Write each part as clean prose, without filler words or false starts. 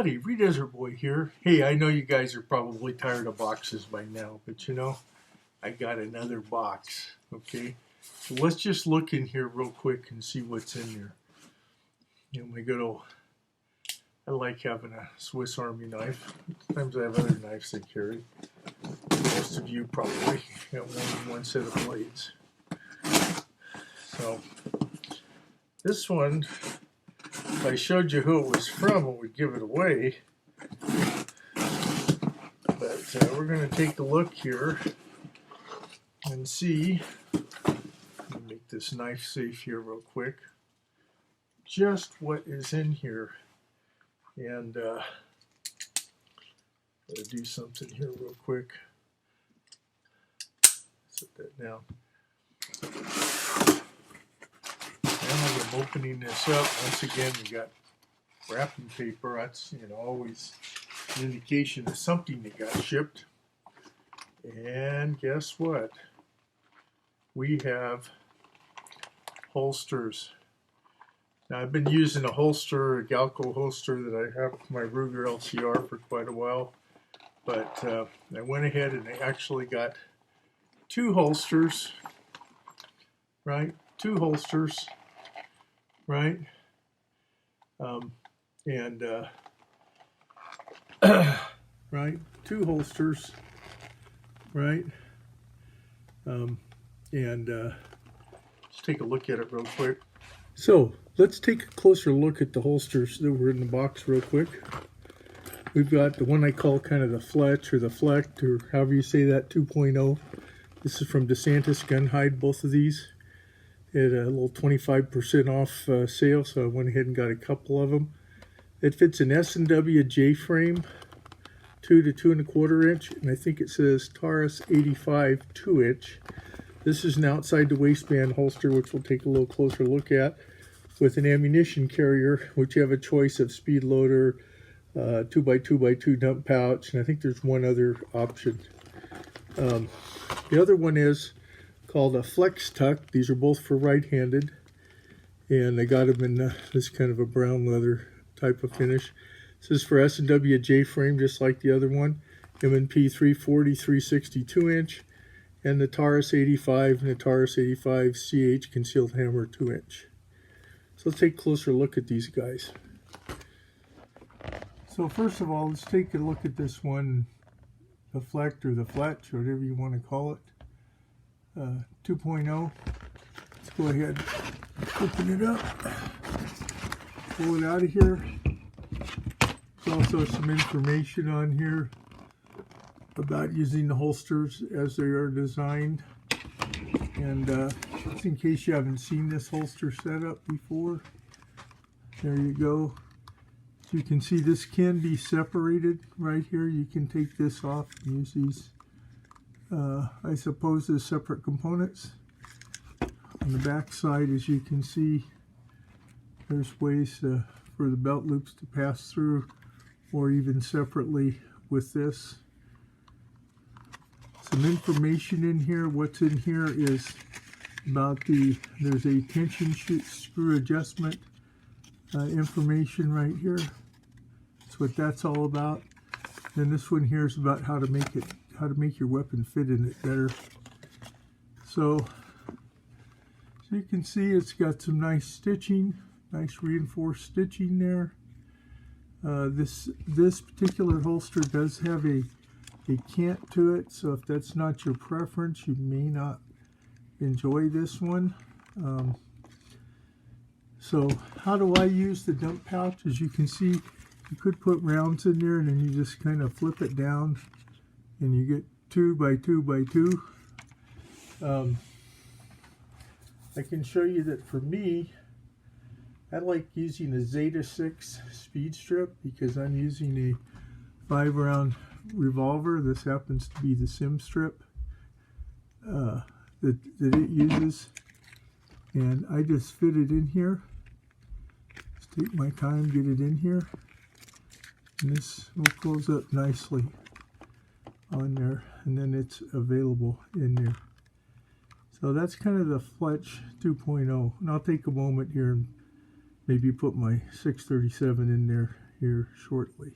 Howdy, Desert Boy here. Hey, I know you guys are probably tired of boxes by now, but you know, I got another box, okay? So let's just look in here real quick and see what's in there. You know, my good old, I like having a Swiss Army knife. Sometimes I have other knives I carry. Most of you probably got one set of blades. So, this one, if I showed you who it was from, it would give it away. But we're going to take a look here and see. Let me make this knife safe here real quick. Just what is in here. And gotta do something here real quick. Set that down. Now I'm opening this up. Once again, we got wrapping paper. That's, you know, always an indication of something that got shipped. And guess what? We have holsters. Now, I've been using a holster, a Galco holster that I have for my Ruger LCR for quite a while. But I went ahead and I actually got two holsters, right? Two holsters, right? Right? Two holsters, right? Let's take a look at it real quick. So, let's take a closer look at the holsters that were in the box real quick. We've got the one I call kind of the FLECT or the FLECT, or however you say that, 2.0. This is from DeSantis Gunhide, both of these. It had a little 25% off sale, so I went ahead and got a couple of them. It fits an S&W J-frame, 2 to 2 1/4 inch, and I think it says Taurus 85 2-inch. This is an outside the waistband holster, which we'll take a little closer look at, with an ammunition carrier, which you have a choice of speed loader, 2x2x2 dump pouch, and I think there's one other option. The other one is called a FLEX-TUK. These are both for right-handed, and I got them in this kind of a brown leather type of finish. This is for S&W J-frame, just like the other one. M&P 340 360 2-inch, and the Taurus 85 and the Taurus 85 CH concealed hammer 2-inch. So let's take a closer look at these guys. So first of all, let's take a look at this one, the FLECT or the FLECT, whatever you want to call it. 2.0. Let's go ahead and open it up. Pull it out of here. There's also some information on here about using the holsters as they are designed. And just in case you haven't seen this holster setup before, there you go. As you can see, this can be separated right here. You can take this off and use these, I suppose, as separate components. On the back side, as you can see, there's ways for the belt loops to pass through, or even separately with this. Some information in here. What's in here is about there's a tension screw adjustment information right here. That's what that's all about. And this one here is about how to make your weapon fit in it better. So you can see it's got some nice stitching, nice reinforced stitching there. This particular holster does have a cant to it, so if that's not your preference, you may not enjoy this one. So how do I use the dump pouch? As you can see, you could put rounds in there, and then you just kind of flip it down and you get 2x2x2. I can show you that for me, I like using a Zeta 6 speed strip because I'm using a 5-round revolver. This happens to be the sim strip that it uses, and I just fit it in here. Just take my time, get it in here, and this will close up nicely on there, and then it's available in there. So that's kind of the FLECT 2.0, and I'll take a moment here and maybe put my 637 in there here shortly.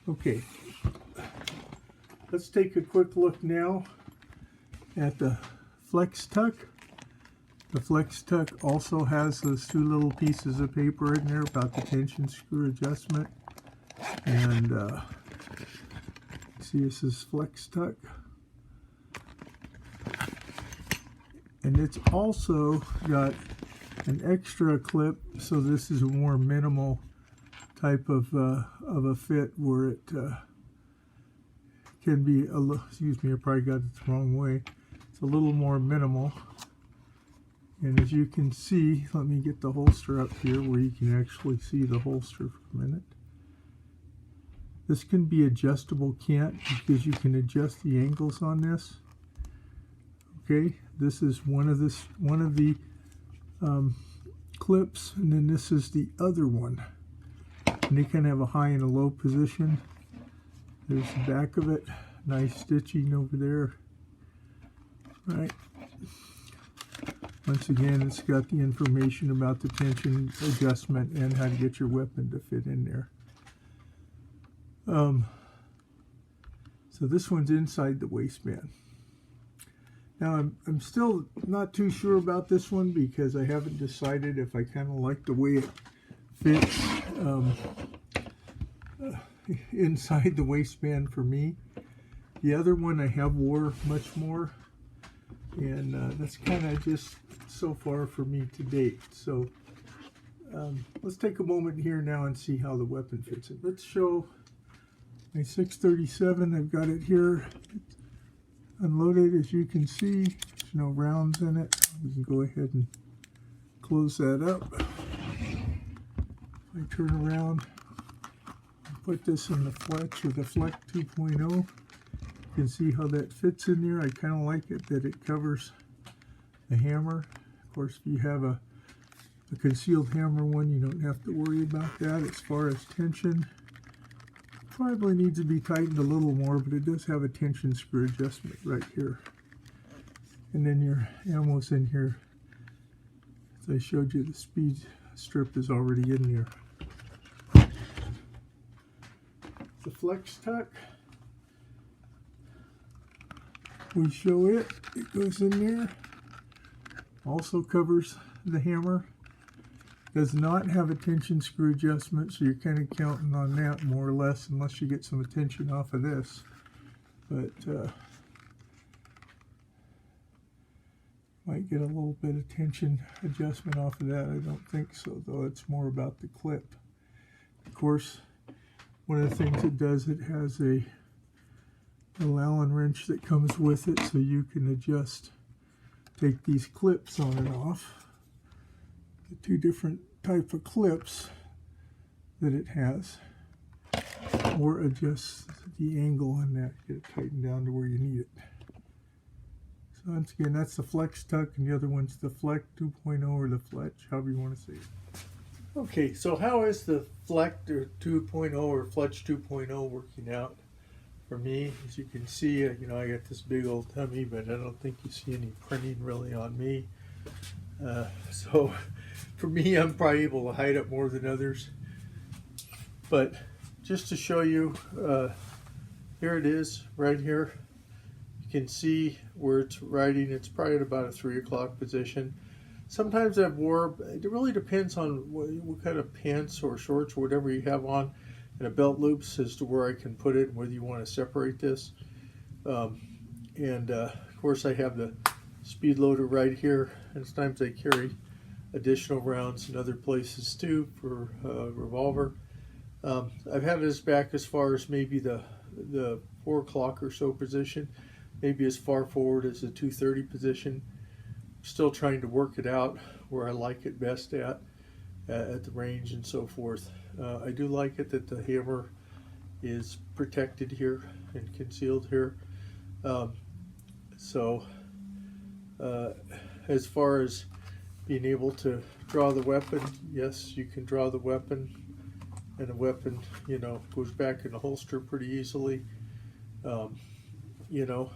Okay, let's take a quick look now at the FLEX-TUK. The FLEX-TUK also has those two little pieces of paper in there about the tension screw adjustment. And see, this is FLEX-TUK. And it's also got an extra clip, so this is a more minimal type of a fit where it can be a little, excuse me, I probably got it the wrong way. It's a little more minimal. And as you can see, let me get the holster up here where you can actually see the holster for a minute. This can be adjustable, can't, because you can adjust the angles on this. Okay, this is one of the clips, and then this is the other one. And they kind of have a high and a low position. There's the back of it, nice stitching over there. All right. Once again, it's got the information about the tension adjustment and how to get your weapon to fit in there. So this one's inside the waistband. Now I'm still not too sure about this one because I haven't decided if I kind of like the way it fits inside the waistband for me. The other one I have wore much more, and that's kind of just so far for me to date. So let's take a moment here now and see how the weapon fits it. Let's show my 637. I've got it here. It's unloaded, as you can see. There's no rounds in it. We can go ahead and close that up. I turn around and put this in the FLEX or the FLECT 2.0. You can see how that fits in there. I kind of like it that it covers the hammer. Of course, if you have a concealed hammer one, you don't have to worry about that. As far as tension, probably needs to be tightened a little more, but it does have a tension screw adjustment right here. And then your ammo's in here. As I showed you, the speed strip is already in there. The FLEX-TUK, we show it, it goes in there. Also covers the hammer. Does not have a tension screw adjustment, so you're kind of counting on that more or less, unless you get some attention off of this. But might get a little bit of tension adjustment off of that. I don't think so, though. It's more about the clip. Of course, one of the things it does, it has a Allen wrench that comes with it, so you can adjust, take these clips on and off. The two different type of clips that it has, or adjust the angle on that, get it tightened down to where you need it. So once again, that's the FLEX-TUK, and the other one's the FLECT 2.0 or the FLECT, however you want to say it. Okay, so how is the FLECT 2.0 or FLECT 2.0 working out for me? As you can see, you know, I got this big old tummy, but I don't think you see any printing really on me. So for me, I'm probably able to hide it more than others. But just to show you, here it is right here. You can see where it's riding. It's probably at about a 3 o'clock position. Sometimes I've wore, it really depends on what kind of pants or shorts or whatever you have on, and a belt loops as to where I can put it and whether you want to separate this. Of course, I have the speed loader right here, and sometimes I carry additional rounds in other places too for revolver. I've had this back as far as maybe the 4 o'clock or so position, maybe as far forward as the 2:30 position. Still trying to work it out where I like it best at the range and so forth. I do like it that the hammer is protected here and concealed here. As far as being able to draw the weapon, yes, you can draw the weapon, and the weapon, you know, goes back in the holster pretty easily. You know,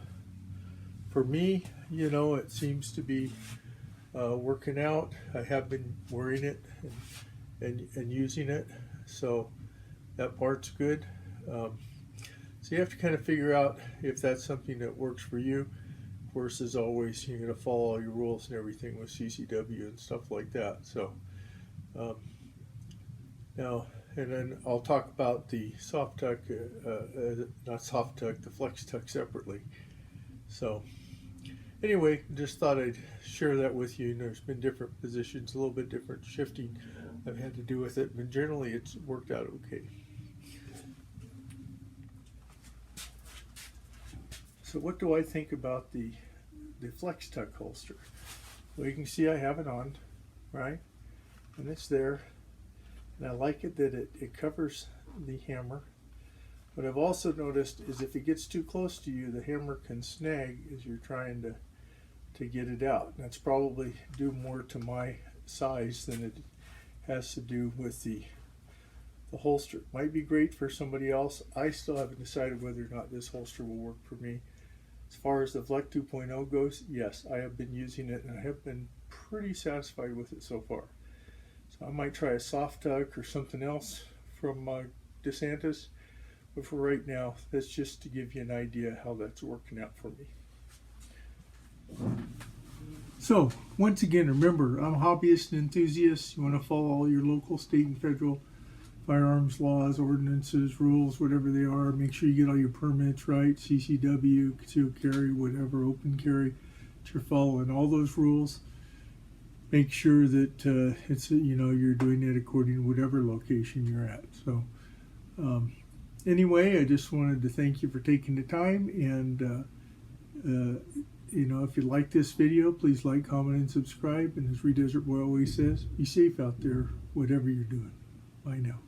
for me, you know, it seems to be working out. I have been wearing it and using it, so that part's good. So you have to kind of figure out if that's something that works for you. Of course, as always, you're going to follow all your rules and everything with CCW and stuff like that. So now, and then I'll talk about the soft tuck, not soft tuck, the FLEX-TUK separately. So anyway, just thought I'd share that with you. There's been different positions, a little bit different shifting I've had to do with it, but generally it's worked out okay. So what do I think about the FLEX-TUK holster? Well, you can see I have it on, right? And it's there. And I like it that it covers the hammer. What I've also noticed is if it gets too close to you, the hammer can snag as you're trying to get it out. And that's probably due more to my size than it has to do with the holster. It might be great for somebody else. I still haven't decided whether or not this holster will work for me. As far as the FLECT 2.0 goes, yes, I have been using it and I have been pretty satisfied with it so far. So I might try a soft tuck or something else from DeSantis, but for right now, that's just to give you an idea how that's working out for me. So once again, remember, I'm a hobbyist and enthusiast. You want to follow all your local, state, and federal firearms laws, ordinances, rules, whatever they are. Make sure you get all your permits right, CCW, concealed carry, whatever, open carry, that you're following all those rules. Make sure that it's, you know, you're doing it according to whatever location you're at. So anyway, I just wanted to thank you for taking the time, and you know, if you like this video, please like, comment, and subscribe. And as Desert Boy always says, be safe out there, whatever you're doing. Bye now.